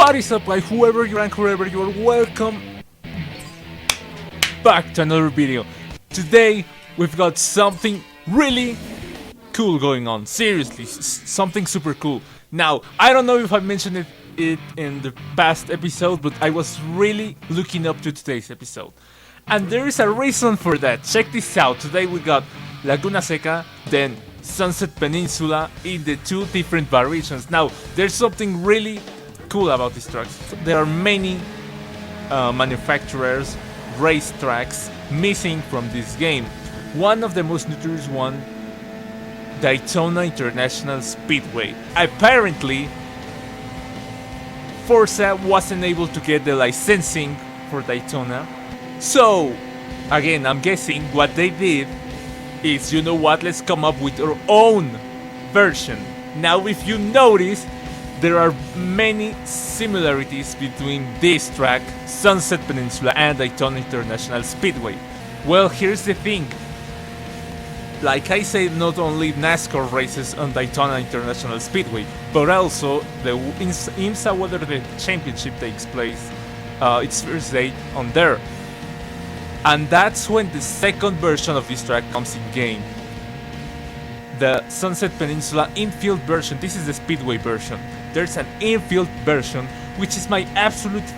What is up, guys? Whoever you are and whoever you are, welcome back to another video. Today we've got something really cool going on. Seriously, something super cool. Now, I don't know if I mentioned it in the past episode, but I was really looking up to today's episode. And there is a reason for that. Check this out. Today we got Laguna Seca, then Sunset Peninsula in the two different variations. Now, there's something really cool about these tracks. There are many manufacturers, racetracks missing from this game. One of the most notorious one, Daytona International Speedway. Apparently, Forza wasn't able to get the licensing for Daytona. So, again, I'm guessing what they did is, you know what, let's come up with our own version. Now, if you notice, there are many similarities between this track, Sunset Peninsula, and Daytona International Speedway. Well, here's the thing. Like I said, not only NASCAR races on Daytona International Speedway, but also the IMSA Weathertech Championship takes place its first day on there. And that's when the second version of this track comes in game. The Sunset Peninsula Infield version. This is the Speedway version. There's an Infield version, which is my absolute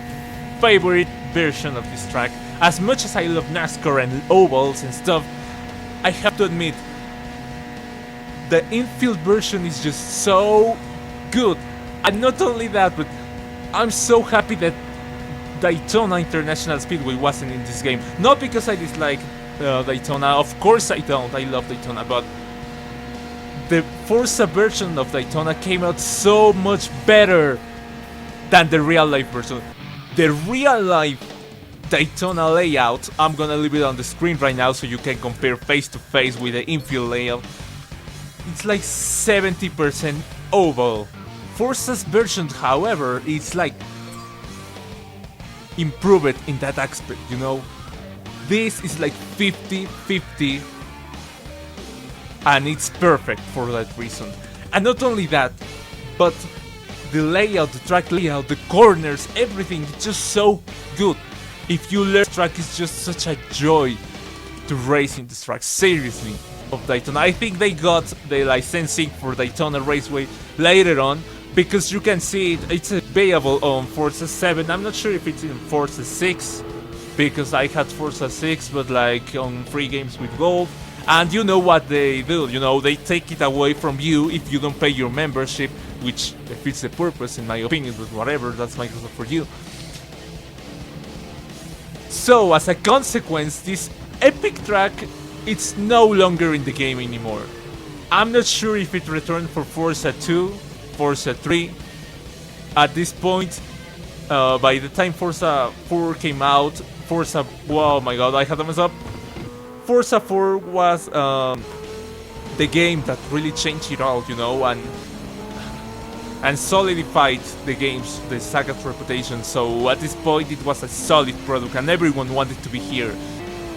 favorite version of this track. As much as I love NASCAR and ovals and stuff, I have to admit, the Infield version is just so good. And not only that, but I'm so happy that Daytona International Speedway wasn't in this game. Not because I dislike Daytona, of course I don't, I love Daytona, but the Forza version of Daytona came out so much better than the real life version. The real life Daytona layout, I'm gonna leave it on the screen right now so you can compare face to face with the Infield layout. It's like 70% oval. Forza's version, however, is like improved in that aspect, you know. This is like 50-50, and it's perfect for that reason. And not only that, but the layout, the track layout, the corners, everything is just so good. If you learn this track, it's just such a joy to race in this track, seriously, of Daytona. I think they got the licensing for Daytona Raceway later on, because you can see it's available on Forza 7. I'm not sure if it's in Forza 6, because I had Forza 6, but like on free games with gold. And you know what they do, you know, they take it away from you if you don't pay your membership, which defeats the purpose in my opinion, but whatever, that's Microsoft for you. So, as a consequence, this epic track, it's no longer in the game anymore. I'm not sure if it returned for Forza 2, Forza 3. At this point, by the time Forza 4 came out, oh my god, I had to mess up. Forza 4 was the game that really changed it all, you know, and solidified the saga's reputation. So at this point it was a solid product and everyone wanted to be here.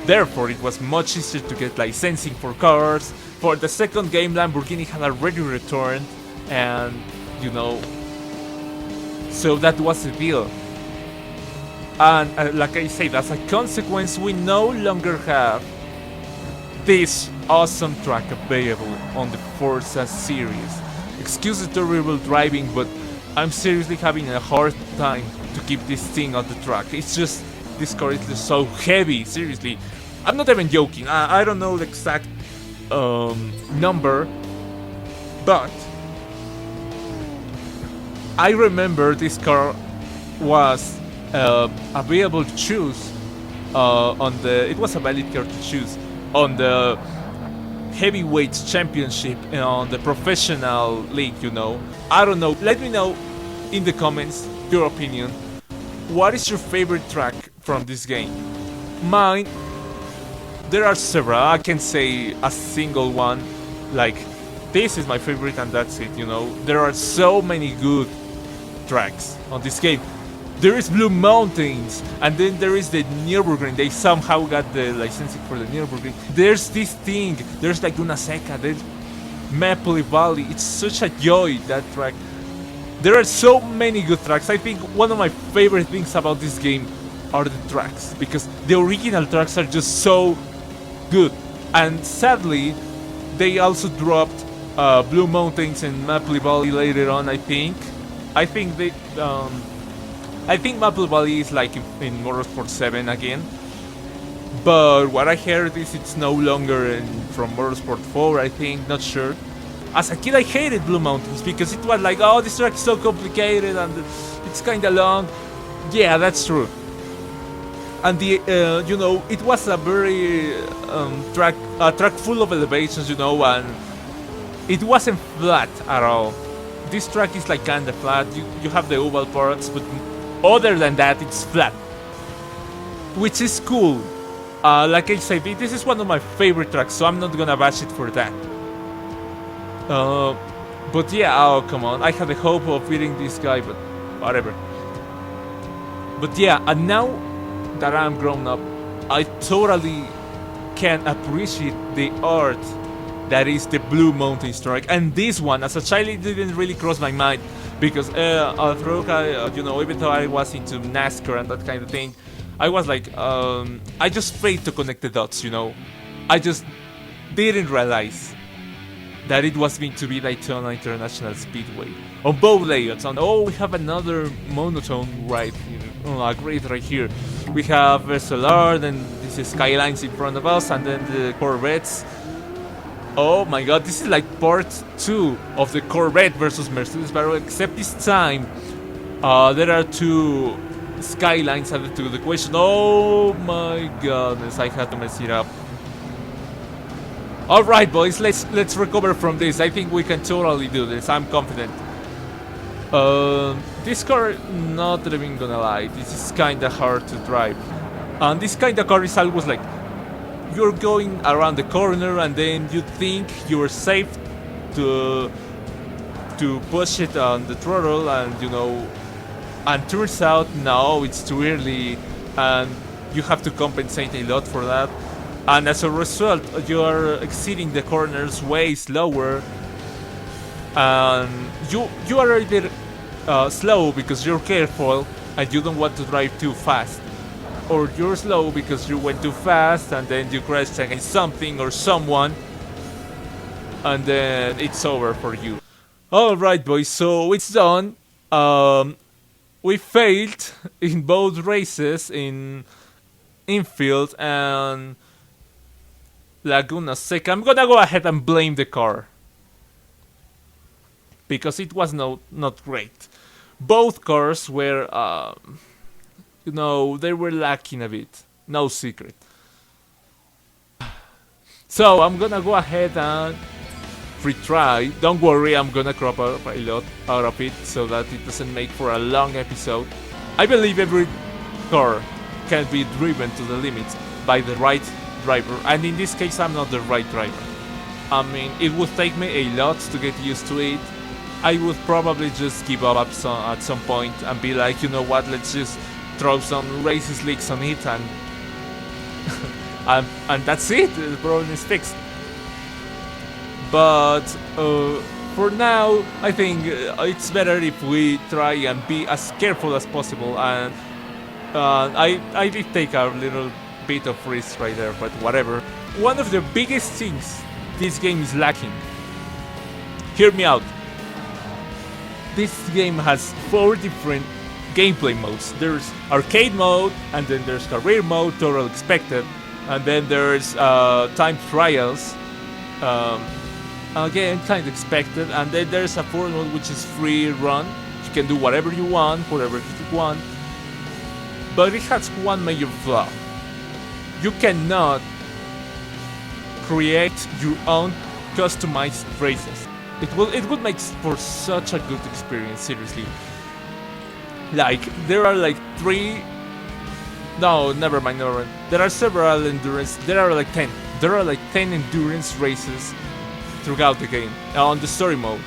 Therefore it was much easier to get licensing for cars. For the second game, Lamborghini had already returned, and you know, so that was the deal. And like I said, as a consequence, we no longer have this awesome track available on the Forza series. Excuse the terrible driving, but I'm seriously having a hard time to keep this thing on the track. It's just, this car is just so heavy, seriously. I'm not even joking, I don't know the exact number, but I remember this car was available to choose it was a valid car to choose on the heavyweights championship on the professional league, you know. I don't know, let me know in the comments your opinion. What is your favorite track from this game? Mine, there are several. I can say a single one, like this is my favorite and that's it, you know. There are so many good tracks on this game. There is Blue Mountains, and then there is the Nürburgring. They somehow got the licensing for the Nürburgring. There's this thing, there's Laguna Seca, there's Maple Valley. It's such a joy, that track. There are so many good tracks. I think one of my favorite things about this game are the tracks, because the original tracks are just so good. And sadly, they also dropped Blue Mountains and Maple Valley later on. I think they. I think Maple Valley is like in Motorsport 7 again. But what I heard is it's no longer from Motorsport 4. I think, not sure. As a kid, I hated Blue Mountains because it was like, oh, this track is so complicated and it's kind of long. Yeah, that's true. And the you know, it was a very track full of elevations, you know, and it wasn't flat at all. This track is like kind of flat. You have the oval parts, but other than that, it's flat, which is cool. Like I said, this is one of my favorite tracks, so I'm not gonna bash it for that. But yeah, oh come on, I had the hope of beating this guy, but whatever. But yeah, and now that I'm grown up, I totally can appreciate the art that is the Blue Mountains track. And this one, as a child, it didn't really cross my mind, because you know, even though I was into NASCAR and that kind of thing, I was like, I just failed to connect the dots, you know. I just didn't realize that it was going to be Daytona International Speedway on both layouts. And oh, we have another monotone right here, a grid right here. We have SLR, then this is Skylines in front of us, and then the Corvettes. Oh my god, this is like part 2 of the Corvette versus Mercedes battle, except this time there are 2 Skylines added to the equation. Oh my goodness, I had to mess it up. Alright boys, let's recover from this. I think we can totally do this, I'm confident. This car, not even gonna lie, this is kinda hard to drive. And this kinda car is always like, you're going around the corner and then you think you're safe to push it on the throttle, and you know, and turns out no, it's too early and you have to compensate a lot for that. And as a result, you are exceeding the corners way slower, and you are either slow because you're careful and you don't want to drive too fast, or you're slow because you went too fast and then you crashed against something or someone, and then it's over for you. Alright boys, so it's done. We failed in both races, in Infield and Laguna Seca. I'm gonna go ahead and blame the car, because it was not great. Both cars were, you know, they were lacking a bit. No secret. So I'm gonna go ahead and retry. Don't worry, I'm gonna crop up a lot out of it so that it doesn't make for a long episode. I believe every car can be driven to the limits by the right driver, and in this case I'm not the right driver. I mean, it would take me a lot to get used to it. I would probably just give up at some point and be like, you know what, let's just throw some races leaks on it and and that's it, the problem is fixed. But for now, I think it's better if we try and be as careful as possible, and I did take a little bit of risk right there, but whatever. One of the biggest things this game is lacking, hear me out, this game has 4 different gameplay modes. There's arcade mode, and then there's career mode, total expected, and then there's time trials, again kind of expected, and then there's a 4th mode which is free run. You can do whatever you want, whatever you want, but it has one major flaw. You cannot create your own customized races. It would make for such a good experience, seriously. Like, there are like 3... No, never mind. There are several endurance... There are like 10. There are like 10 endurance races throughout the game, on the story mode.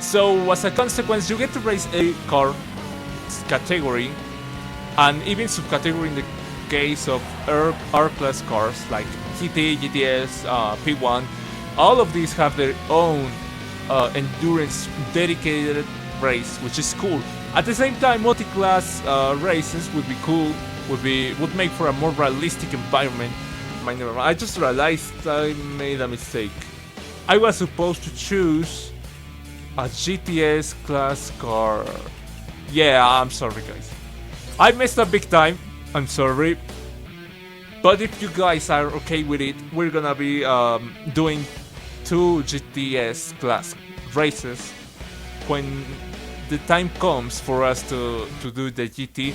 So, as a consequence, you get to race a car category, and even subcategory in the case of R-class cars like GT, GTS, P1. All of these have their own endurance dedicated race, which is cool. At the same time, multi-class races would be cool. Would make for a more realistic environment. I just realized I made a mistake. I was supposed to choose a GTS class car. Yeah, I'm sorry, guys. I messed up big time. I'm sorry. But if you guys are okay with it, we're gonna be doing 2 GTS class races when the time comes for us to do the GT,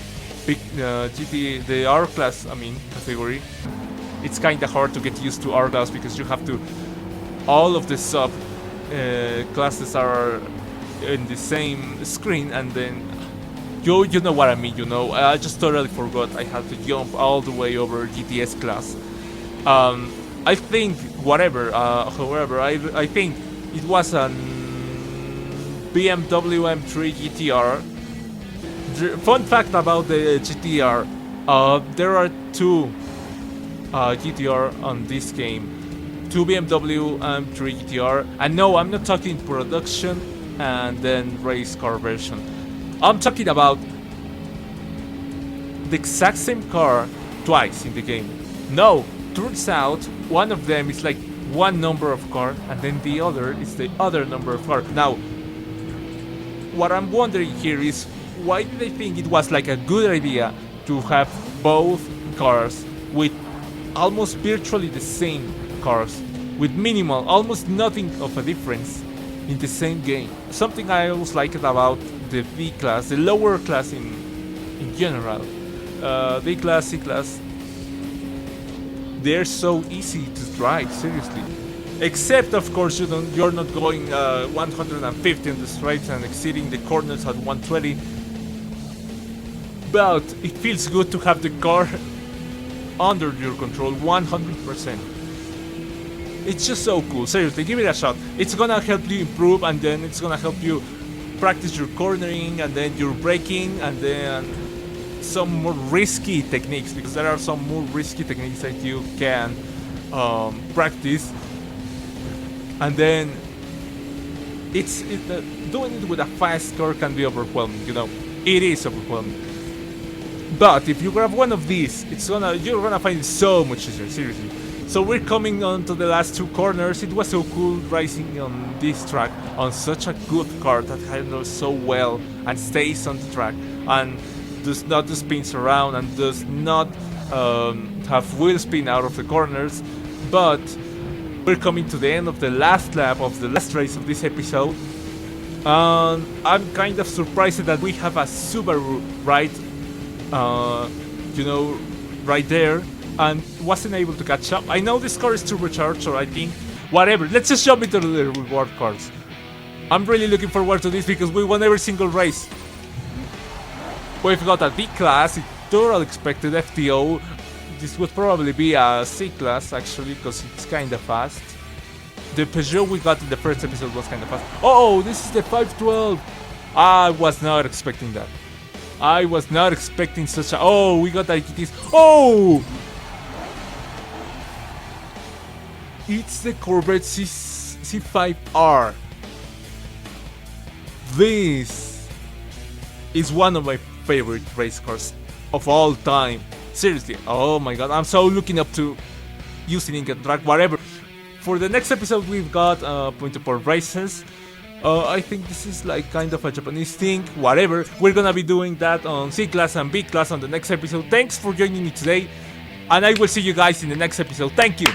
the R class, category. It's kinda hard to get used to R class because you have to. All of the sub classes are in the same screen, and then you know what I mean. I just totally forgot I had to jump all the way over GTS class. I think however, I think it was an BMW M3 GTR. Fun fact about the GTR: there are 2 GTR on this game. 2 BMW M3 GTR, and no, I'm not talking production and then race car version. I'm talking about the exact same car twice in the game. No, turns out one of them is like one number of car, and then the other is the other number of car. Now, what I'm wondering here is why did they think it was like a good idea to have both cars with almost virtually the same cars with minimal, almost nothing of a difference in the same game. Something I always liked about the V class, the lower class in general, D class, C class, they're so easy to drive, seriously. Except, of course, you're not going 150 on the straights and exceeding the corners at 120. But it feels good to have the car under your control 100%. It's just so cool, seriously, give it a shot. It's gonna help you improve, and then it's gonna help you practice your cornering, and then your braking, and then some more risky techniques, because there are some more risky techniques that you can practice. And then doing it with a fast car can be overwhelming, it is overwhelming. But if you grab one of these, you're gonna find it so much easier, seriously. So we're coming on to the last 2 corners. It was so cool racing on this track on such a good car that handles so well and stays on the track and does not spins around and does not have wheel spin out of the corners. But we're coming to the end of the last lap of the last race of this episode. I'm kind of surprised that we have a Subaru right there, and wasn't able to catch up. I know this car is turbocharged, so I think whatever. Let's just jump into the reward cards. I'm really looking forward to this because we won every single race. We've got a D class, total expected FTO. This would probably be a C class actually, because it's kind of fast. The Peugeot we got in the first episode was kind of fast. Oh, this is the 512. I was not expecting that. I was not expecting such a... Oh, we got ITTs. Oh! It's the Corvette C5R. This is one of my favorite race cars of all time. Seriously, oh my god, I'm so looking up to using it and track, whatever. For the next episode, we've got point-to-point races. I think this is like kind of a Japanese thing, whatever. We're gonna be doing that on C class and B class on the next episode. Thanks for joining me today, and I will see you guys in the next episode. Thank you.